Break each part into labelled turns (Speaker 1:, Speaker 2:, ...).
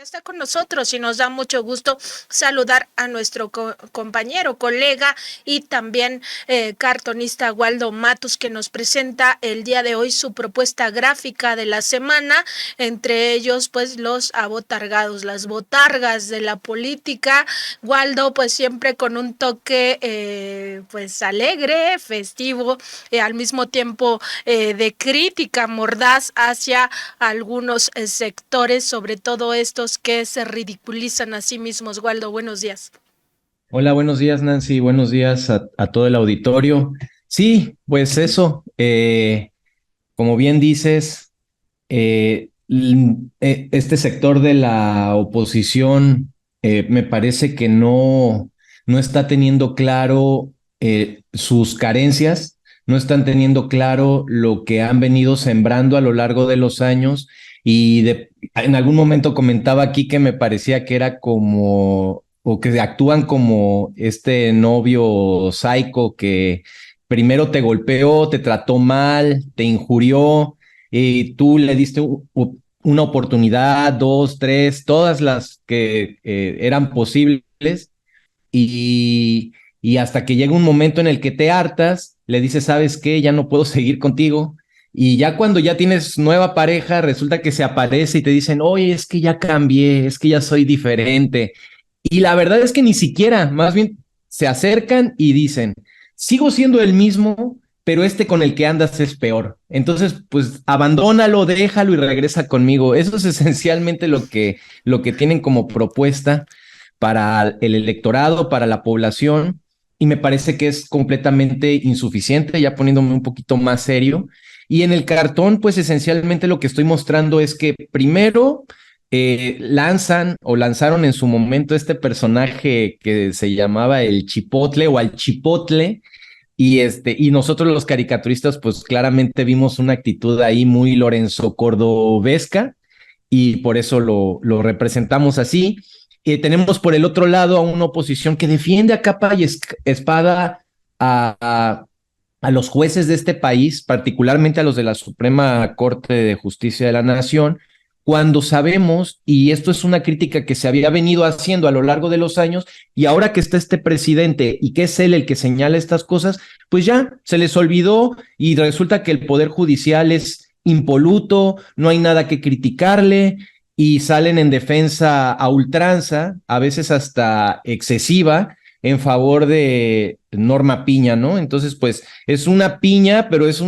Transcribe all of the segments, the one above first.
Speaker 1: está con nosotros y nos da mucho gusto saludar a nuestro compañero, colega y también cartonista Waldo Matus, que nos presenta el día de hoy su propuesta gráfica de la semana, entre ellos pues los abotargados, las botargas de la política. Waldo pues siempre con un toque pues alegre, festivo, al mismo tiempo de crítica mordaz hacia algunos sectores, sobre todo estos que se ridiculizan a sí mismos. Waldo, buenos días.
Speaker 2: Hola, buenos días, Nancy. Buenos días a todo el auditorio. Sí, pues eso, como bien dices, este sector de la oposición me parece que no está teniendo claro sus carencias, no están teniendo claro lo que han venido sembrando a lo largo de los años en algún momento comentaba aquí que me parecía que era como, o que actúan como este novio psycho que primero te golpeó, te trató mal, te injurió y tú le diste una oportunidad, dos, tres, todas las que eran posibles y, y hasta que llega un momento en el que te hartas, le dices, ¿sabes qué? Ya no puedo seguir contigo. Y ya cuando ya tienes nueva pareja, resulta que se aparece y te dicen, oye, es que ya cambié, es que ya soy diferente. Y la verdad es que ni siquiera, más bien se acercan y dicen, sigo siendo el mismo, pero este con el que andas es peor. Entonces, pues abandónalo, déjalo y regresa conmigo. Eso es esencialmente lo que tienen como propuesta para el electorado, para la población, y me parece que es completamente insuficiente, ya poniéndome un poquito más serio. Y en el cartón, pues esencialmente lo que estoy mostrando es que primero lanzan o lanzaron en su momento este personaje que se llamaba el Chipotle o al Chipotle, y nosotros los caricaturistas, pues claramente vimos una actitud ahí muy Lorenzo Cordovesca, y por eso lo representamos así. Tenemos por el otro lado a una oposición que defiende a capa y espada a los jueces de este país, particularmente a los de la Suprema Corte de Justicia de la Nación, cuando sabemos, y esto es una crítica que se había venido haciendo a lo largo de los años, y ahora que está este presidente y que es él el que señala estas cosas, pues ya se les olvidó y resulta que el Poder Judicial es impoluto, no hay nada que criticarle y salen en defensa a ultranza, a veces hasta excesiva, en favor de Norma Piña, ¿no? Entonces, pues es una piña, pero es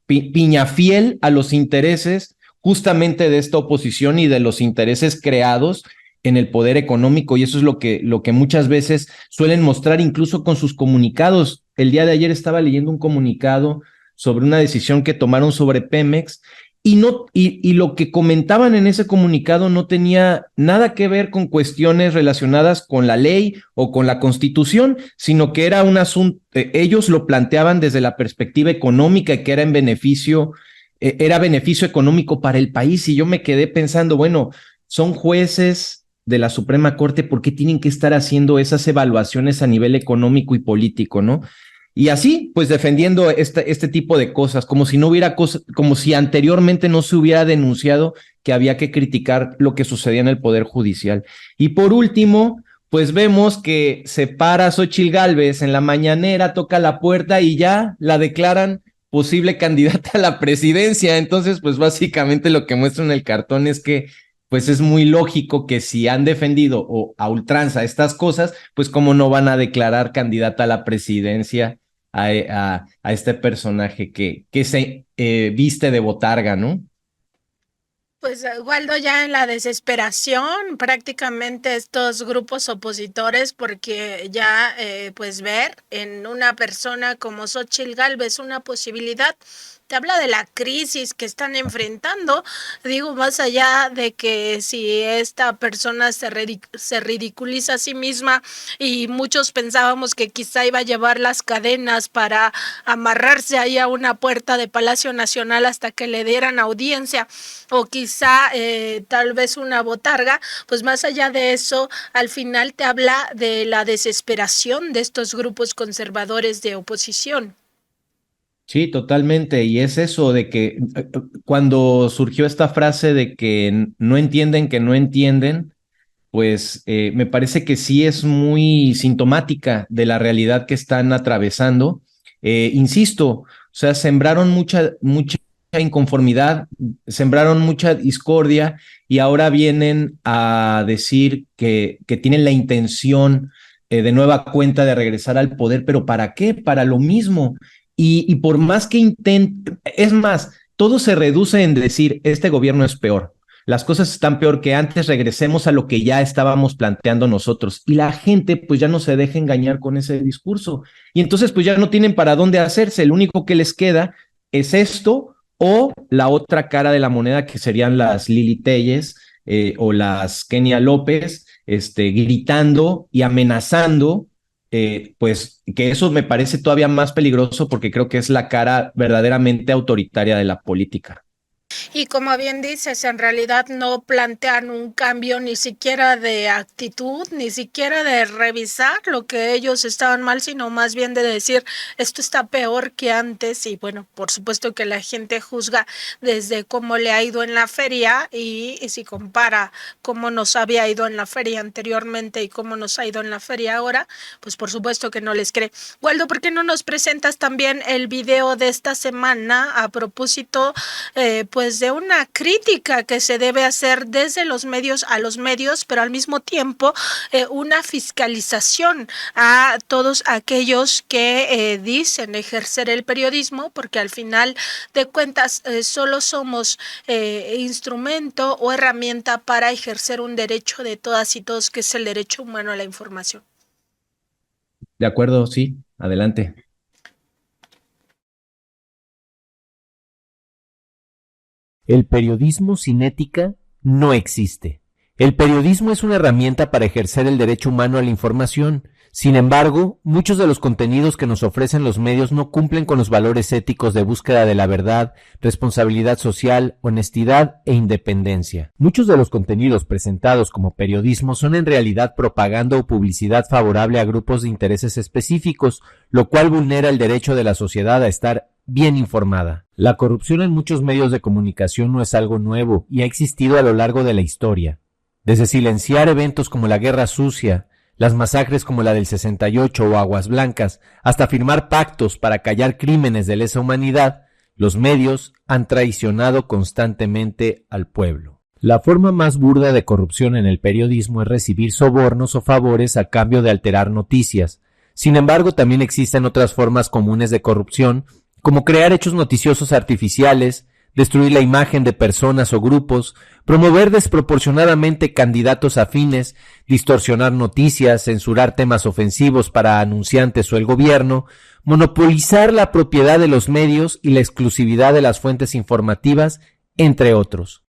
Speaker 2: piña fiel a los intereses justamente de esta oposición y de los intereses creados en el poder económico, y eso es lo que muchas veces suelen mostrar incluso con sus comunicados. El día de ayer estaba leyendo un comunicado sobre una decisión que tomaron sobre Pemex y lo que comentaban en ese comunicado no tenía nada que ver con cuestiones relacionadas con la ley o con la constitución, sino que era un asunto, ellos lo planteaban desde la perspectiva económica, que era era beneficio económico para el país, y yo me quedé pensando, bueno, son jueces de la Suprema Corte, ¿por qué tienen que estar haciendo esas evaluaciones a nivel económico y político, no? Y así, pues defendiendo este tipo de cosas, como si no hubiera cosas, como si anteriormente no se hubiera denunciado que había que criticar lo que sucedía en el Poder Judicial. Y por último, pues vemos que se para Xóchitl Gálvez en la mañanera, toca la puerta y ya la declaran posible candidata a la presidencia. Entonces, pues básicamente lo que muestra en el cartón es que pues es muy lógico que si han defendido o a ultranza estas cosas, pues cómo no van a declarar candidata a la presidencia a este personaje que se viste de botarga, ¿no?
Speaker 1: Pues Waldo, ya en la desesperación, prácticamente estos grupos opositores, porque ya pues ver en una persona como Xóchitl Gálvez una posibilidad, te habla de la crisis que están enfrentando. Digo, más allá de que si esta persona se ridiculiza a sí misma y muchos pensábamos que quizá iba a llevar las cadenas para amarrarse ahí a una puerta de Palacio Nacional hasta que le dieran audiencia, o quizá tal vez una botarga, pues más allá de eso, al final te habla de la desesperación de estos grupos conservadores de oposición.
Speaker 2: Sí, totalmente. Y es eso de que cuando surgió esta frase de que no entienden, pues me parece que sí es muy sintomática de la realidad que están atravesando. Insisto, o sea, sembraron mucha inconformidad, sembraron mucha discordia y ahora vienen a decir que tienen la intención de nueva cuenta de regresar al poder, pero ¿para qué? Para lo mismo. Y por más que intenten, es más, todo se reduce en decir, este gobierno es peor, las cosas están peor que antes, regresemos a lo que ya estábamos planteando nosotros. Y la gente pues ya no se deja engañar con ese discurso. Y entonces pues ya no tienen para dónde hacerse. Lo único que les queda es esto o la otra cara de la moneda que serían las Lili Telles o las Kenia López, gritando y amenazando, pues que eso me parece todavía más peligroso porque creo que es la cara verdaderamente autoritaria de la política.
Speaker 1: Y como bien dices, en realidad no plantean un cambio ni siquiera de actitud, ni siquiera de revisar lo que ellos estaban mal, sino más bien de decir esto está peor que antes. Y bueno, por supuesto que la gente juzga desde cómo le ha ido en la feria y si compara cómo nos había ido en la feria anteriormente y cómo nos ha ido en la feria ahora, pues por supuesto que no les cree. Waldo, ¿por qué no nos presentas también el video de esta semana a propósito pues de una crítica que se debe hacer desde los medios a los medios, pero al mismo tiempo una fiscalización a todos aquellos que dicen ejercer el periodismo, porque al final de cuentas solo somos instrumento o herramienta para ejercer un derecho de todas y todos, que es el derecho humano a la información?
Speaker 2: De acuerdo, sí, adelante.
Speaker 3: El periodismo sin ética no existe. El periodismo es una herramienta para ejercer el derecho humano a la información. Sin embargo, muchos de los contenidos que nos ofrecen los medios no cumplen con los valores éticos de búsqueda de la verdad, responsabilidad social, honestidad e independencia. Muchos de los contenidos presentados como periodismo son en realidad propaganda o publicidad favorable a grupos de intereses específicos, lo cual vulnera el derecho de la sociedad a estar bien informada. La corrupción en muchos medios de comunicación no es algo nuevo y ha existido a lo largo de la historia. Desde silenciar eventos como la Guerra Sucia, las masacres como la del 68 o Aguas Blancas, hasta firmar pactos para callar crímenes de lesa humanidad, los medios han traicionado constantemente al pueblo. La forma más burda de corrupción en el periodismo es recibir sobornos o favores a cambio de alterar noticias. Sin embargo, también existen otras formas comunes de corrupción, como crear hechos noticiosos artificiales, destruir la imagen de personas o grupos, promover desproporcionadamente candidatos afines, distorsionar noticias, censurar temas ofensivos para anunciantes o el gobierno, monopolizar la propiedad de los medios y la exclusividad de las fuentes informativas, entre otros.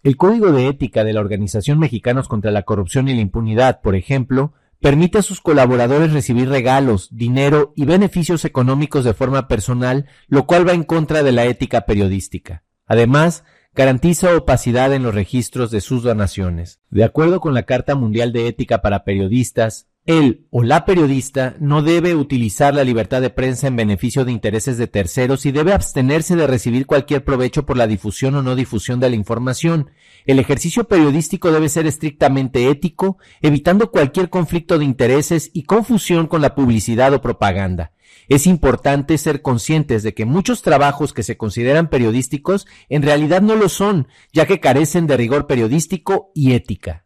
Speaker 3: El Código de Ética de la Organización Mexicanos contra la Corrupción y la Impunidad, por ejemplo, permite a sus colaboradores recibir regalos, dinero y beneficios económicos de forma personal, lo cual va en contra de la ética periodística. Además, garantiza opacidad en los registros de sus donaciones. De acuerdo con la Carta Mundial de Ética para Periodistas, el o la periodista no debe utilizar la libertad de prensa en beneficio de intereses de terceros y debe abstenerse de recibir cualquier provecho por la difusión o no difusión de la información. El ejercicio periodístico debe ser estrictamente ético, evitando cualquier conflicto de intereses y confusión con la publicidad o propaganda. Es importante ser conscientes de que muchos trabajos que se consideran periodísticos en realidad no lo son, ya que carecen de rigor periodístico y ética.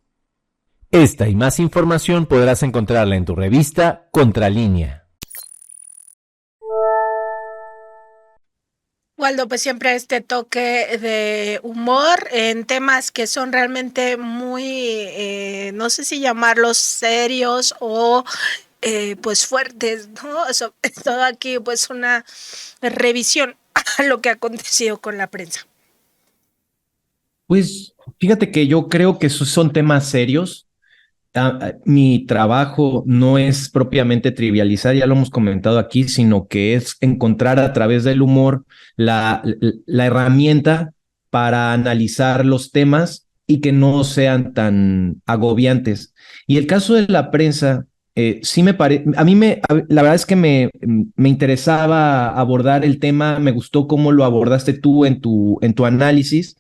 Speaker 3: Esta y más información podrás encontrarla en tu revista Contralínea.
Speaker 1: Waldo, pues siempre este toque de humor en temas que son realmente muy, no sé si llamarlos serios o pues fuertes, ¿no? Todo aquí pues una revisión a lo que ha acontecido con la prensa.
Speaker 2: Pues fíjate que yo creo que esos son temas serios. Mi trabajo no es propiamente trivializar, ya lo hemos comentado aquí, sino que es encontrar a través del humor la herramienta para analizar los temas y que no sean tan agobiantes. Y el caso de la prensa, sí la verdad es que me interesaba abordar el tema, me gustó cómo lo abordaste tú en tu análisis,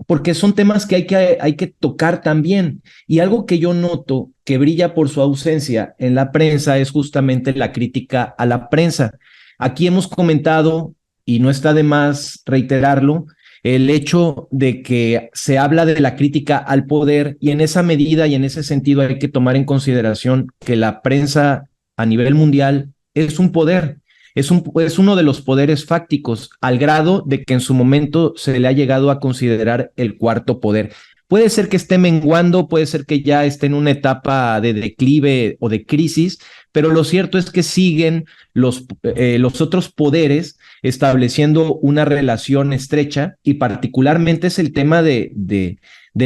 Speaker 2: porque son temas que hay que tocar también. Y algo que yo noto que brilla por su ausencia en la prensa es justamente la crítica a la prensa. Aquí hemos comentado, y no está de más reiterarlo, el hecho de que se habla de la crítica al poder y en esa medida y en ese sentido hay que tomar en consideración que la prensa a nivel mundial es un poder, es uno de los poderes fácticos, al grado de que en su momento se le ha llegado a considerar el cuarto poder. Puede ser que esté menguando, puede ser que ya esté en una etapa de declive o de crisis, pero lo cierto es que siguen los otros poderes estableciendo una relación estrecha y particularmente es el tema del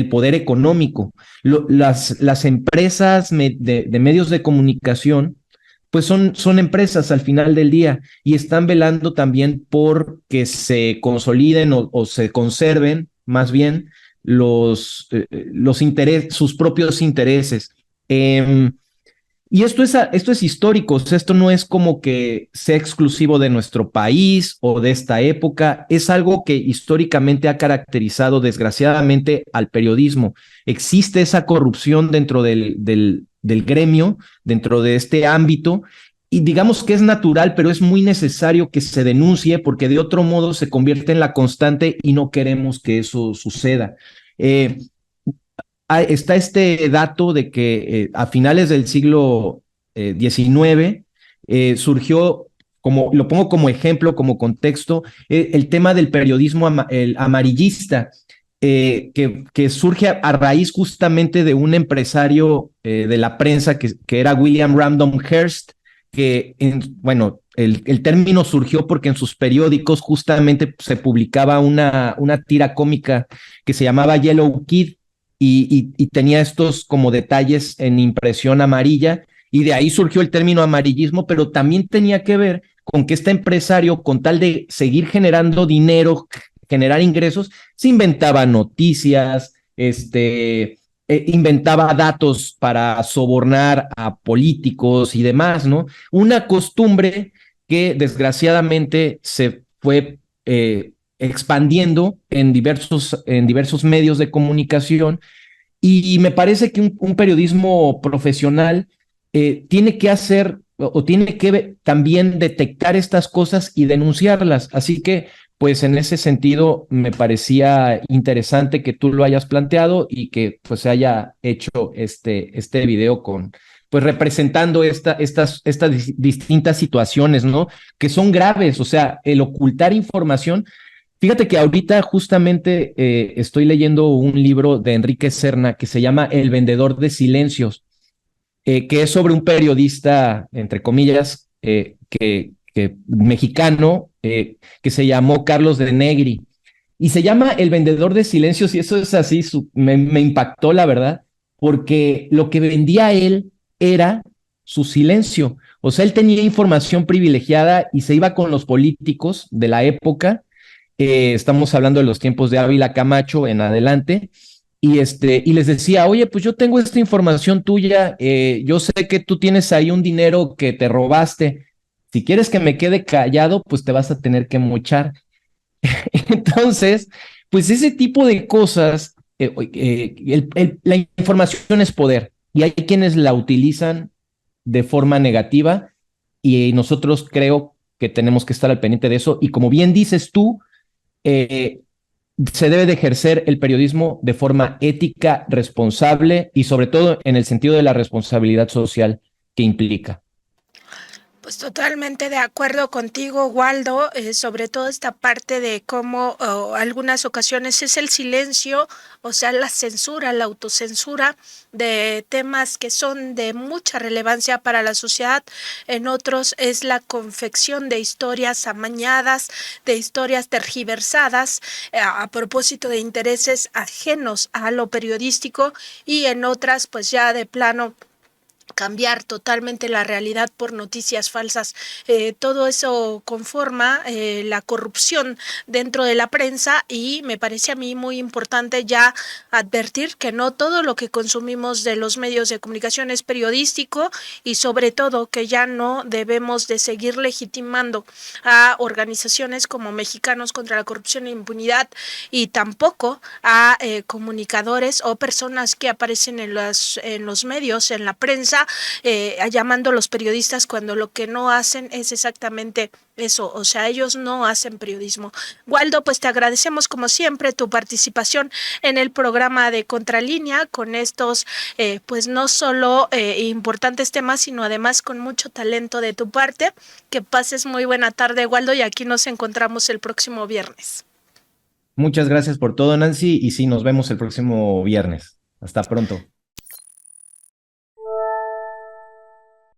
Speaker 2: poder económico. Las empresas de medios de comunicación pues son empresas al final del día y están velando también por que se consoliden o se conserven más bien sus propios intereses. Y esto es histórico, o sea, esto no es como que sea exclusivo de nuestro país o de esta época, es algo que históricamente ha caracterizado desgraciadamente al periodismo. Existe esa corrupción dentro del gremio, dentro de este ámbito, y digamos que es natural, pero es muy necesario que se denuncie porque de otro modo se convierte en la constante y no queremos que eso suceda. Está este dato de que a finales del siglo XIX surgió, como lo pongo como ejemplo, como contexto, el tema del periodismo el amarillista, que surge a raíz justamente de un empresario de la prensa que era William Random Hearst, bueno, el término surgió porque en sus periódicos justamente se publicaba una tira cómica que se llamaba Yellow Kid, y tenía estos como detalles en impresión amarilla, y de ahí surgió el término amarillismo, pero también tenía que ver con que este empresario, con tal de seguir generando dinero, generar ingresos, se inventaba noticias, inventaba datos para sobornar a políticos y demás, ¿no? Una costumbre que desgraciadamente se fue expandiendo en diversos medios de comunicación y me parece que un periodismo profesional tiene que hacer o tiene que también detectar estas cosas y denunciarlas. Así que, pues en ese sentido, me parecía interesante que tú lo hayas planteado y que pues se haya hecho este video pues representando estas distintas situaciones, ¿no? Que son graves, o sea, el ocultar información. Fíjate que ahorita justamente estoy leyendo un libro de Enrique Serna que se llama El vendedor de silencios, que es sobre un periodista, entre comillas, mexicano, que se llamó Carlos de Negri. Y se llama El vendedor de silencios, y eso es así, me impactó, la verdad, porque lo que vendía él era su silencio. O sea, él tenía información privilegiada y se iba con los políticos de la época. Estamos hablando de los tiempos de Ávila Camacho en adelante, y les decía, oye, pues yo tengo esta información tuya, yo sé que tú tienes ahí un dinero que te robaste, si quieres que me quede callado, pues te vas a tener que mochar. Entonces, pues ese tipo de cosas, la información es poder, y hay quienes la utilizan de forma negativa, y nosotros creo que tenemos que estar al pendiente de eso, y como bien dices tú, eh, se debe de ejercer el periodismo de forma ética, responsable y sobre todo en el sentido de la responsabilidad social que implica.
Speaker 1: Pues totalmente de acuerdo contigo, Waldo, sobre todo esta parte de cómo algunas ocasiones es el silencio, o sea, la censura, la autocensura de temas que son de mucha relevancia para la sociedad. En otros es la confección de historias amañadas, de historias tergiversadas a propósito de intereses ajenos a lo periodístico, y en otras pues ya de plano cambiar totalmente la realidad por noticias falsas. Todo eso conforma la corrupción dentro de la prensa, y me parece a mí muy importante ya advertir que no todo lo que consumimos de los medios de comunicación es periodístico, y sobre todo que ya no debemos de seguir legitimando a organizaciones como Mexicanos contra la Corrupción e Impunidad, y tampoco a comunicadores o personas que aparecen en los medios, en la prensa, llamando a los periodistas cuando lo que no hacen es exactamente eso. O sea, ellos no hacen periodismo. Waldo, pues te agradecemos como siempre tu participación en el programa de Contralínea con estos, pues no solo importantes temas, sino además con mucho talento de tu parte. Que pases muy buena tarde, Waldo, y aquí nos encontramos el próximo viernes.
Speaker 2: Muchas gracias por todo, Nancy, y sí, nos vemos el próximo viernes. Hasta pronto.